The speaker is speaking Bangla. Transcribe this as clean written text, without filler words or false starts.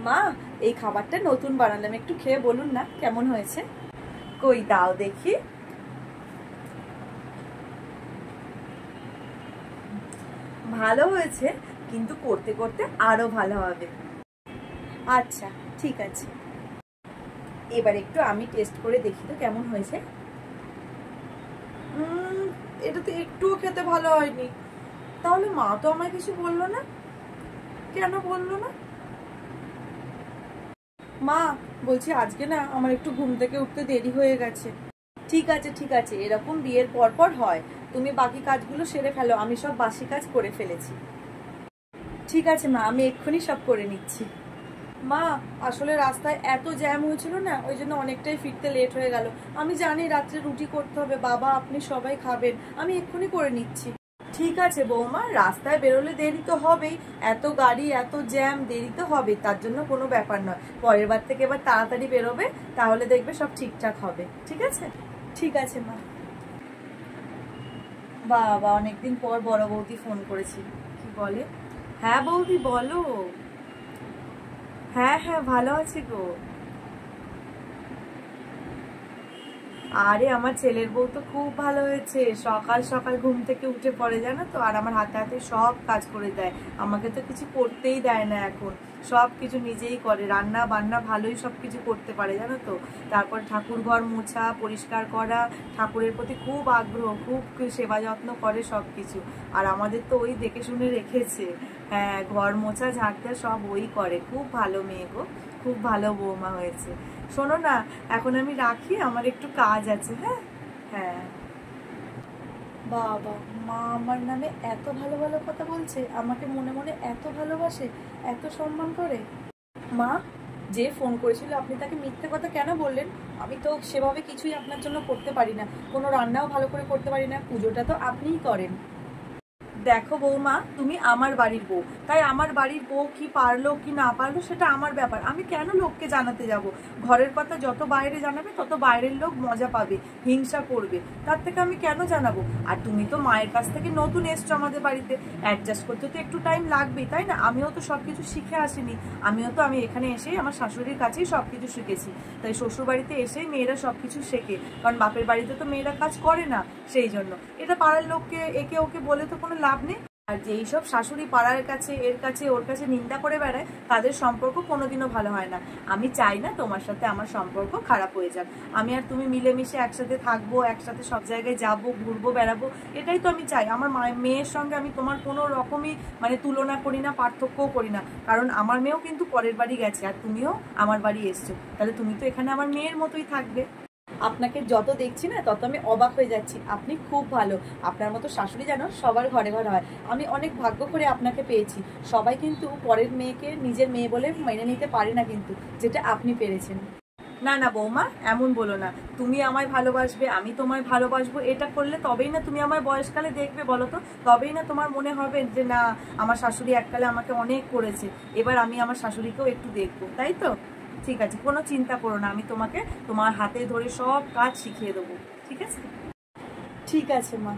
মা, এই খাবারটা নতুন বানালাম, একটু খেয়ে বলুন না কেমন হয়েছে। কই দাও দেখি। ভালো হয়েছে, কিন্তু করতে করতে আরো ভালো হবে। আচ্ছা ঠিক আছে, এবার একটু আমি টেস্ট করে দেখি তো কেমন হয়েছে। এটা তো একটুও খেতে ভালো হয়নি। তাহলে মা তো আমায় কিছু বললো না, কেন বললো না? মা, বলছি আজকে না আমার একটু ঘুম থেকে উঠতে দেরি হয়ে গেছে। ঠিক আছে ঠিক আছে, এরকম বিয়ের পর পর হয়। তুমি বাকি কাজগুলো সেরে ফেলো, আমি সব বাসি কাজ করে ফেলেছি। ঠিক আছে মা, আমি এক্ষুনি সব করে নিচ্ছি। মা, আসলে রাস্তায় এত জ্যাম হয়েছিল না, ওই জন্য অনেকটাই ফিরতে লেট হয়ে গেল। আমি জানি রাত্রে রুটি করতে হবে, বাবা আপনি সবাই খাবেন, আমি এক্ষুনি করে নিচ্ছি। ঠিক আছে বৌমা, রাস্তায় বেরোলে দেরি তো হবেই, এত গাড়ি এত জ্যাম, দেরি তো হবে, তার জন্য কোনো ব্যাপার নয়। পরের বার থেকে এবার তাড়াতাড়ি বেরোবে, তাহলে দেখবে সব ঠিকঠাক হবে। ঠিক আছে? ঠিক আছে মা। বাবা, অনেকদিন পর বড় বৌদি ফোন করেছি। কি বলে? হ্যাঁ বৌদি বলো। হ্যাঁ হ্যাঁ, ভালো আছি গো। আরে আমার ছেলের বউ তো খুব ভালো হয়েছে, সকাল সকাল ঘুম থেকে উঠে পড়ে জানো তো, আর আমার হাতে হাতে সব কাজ করে দেয়। আমাকে তো কিছু করতেই দেয় না এখন, সব কিছু নিজেই করে, রান্না বান্না ভালোই সব কিছু করতে পারে জানো তো। তারপর ঠাকুর ঘর মোছা পরিষ্কার করা, ঠাকুরের প্রতি খুব আগ্রহ, খুব সেবা যত্ন করে সব কিছু। আর আমাদের তো ওই দেখে শুনে রেখেছে। হ্যাঁ, ঘর মোছা ঝাড়তে সব ওই করে, খুব ভালো মেয়ে গো, খুব ভালো বৌমা হয়েছে। শোনো না, এখন আমি রাখি, আমার একটু কাজ আছে। হ্যাঁ হ্যাঁ। বাবা, মা আমার নামে এত ভালো ভালো কথা বলছে, আমাকে মনে মনে এত ভালোবাসে, এত সম্মান করে। মা, যে ফোন করেছিল আপনি তাকে মিথ্যে কথা কেন বললেন? আমি তো সেভাবে কিছুই আপনার জন্য করতে পারি না, কোনো রান্নাও ভালো করে করতে পারি না, পুজোটা তো আপনিই করেন। দেখো বৌমা, তুমি আমার বাড়ির বউ, তাই আমার বাড়ির বউ কি পারলো কি না পারলো সেটা আমার ব্যাপার, আমি কেন লোককে জানাতে যাব? ঘরের কথা যত বাইরে জানাবে তত বাইরের লোক মজা পাবে, হিংসা করবে, তার থেকে আমি কেন জানাবো? আর তুমি তো মায়ের কাছ থেকে নতুন এসছো আমাদের বাড়িতে, অ্যাডজাস্ট করতে তো একটু টাইম লাগবেই, তাই না? আমিও তো সবকিছু শিখে আসিনি, আমি এখানে এসেই আমার শাশুড়ির কাছেই সবকিছু শিখেছি। তাই শ্বশুর বাড়িতে এসেই মেয়েরা সবকিছু শেখে, কারণ বাপের বাড়িতে তো মেয়েরা কাজ করে না, সেই জন্য। এটা পাড়ার লোককে একে ওকে বলে তো কোনো লাভ নেই। আর যেই সব শাশুড়ি পাড়ার কাছে এর কাছে ওর কাছে নিন্দা করে বেড়ায়, তাদের সম্পর্ক কোনোদিনও ভালো হয় না। আমি চাই না তোমার সাথে আমার সম্পর্ক খারাপ হয়ে যাক। আমি আর তুমি মিলেমিশে একসাথে থাকবো, একসাথে সব জায়গায় যাবো, ঘুরবো, বেড়াবো, এটাই তো আমি চাই। আমার মেয়ের সঙ্গে আমি তোমার কোনো রকমই মানে তুলনা করি না, পার্থক্যও করি না, কারণ আমার মেয়েও কিন্তু পরের বাড়ি গেছে, আর তুমিও আমার বাড়ি এসছো, তাহলে তুমি তো এখানে আমার মেয়ের মতোই থাকবে। আপনাকে যত দেখছি না তত আমি অবাক হয়ে যাচ্ছি, আপনি খুব ভালো। আপনার মতো শাশুড়ি যেন সবার ঘরে ঘরে হয়। আমি অনেক ভাগ্য করে আপনাকে পেয়েছি। সবাই কিন্তু পরের মেয়েকে নিজের মেয়ে বলে মেনে নিতে পারে না, কিন্তু যেটা আপনি পেরেছেন। না না বৌমা, এমন বলো না। তুমি আমায় ভালোবাসবে, আমি তোমায় ভালোবাসবো, এটা করলে তবেই না তুমি আমার বয়সকালে দেখবে বলো তো? তবেই না তোমার মনে হবে যে না, আমার শাশুড়ি এককালে আমাকে অনেক করেছে, এবার আমি আমার শাশুড়িকেও একটু দেখবো, তাই তো? ঠিক আছে, কোনো চিন্তা করো না, আমি তোমাকে তোমার হাতে ধরে সব কাজ শিখিয়ে দেবো। ঠিক আছে? ঠিক আছে মা।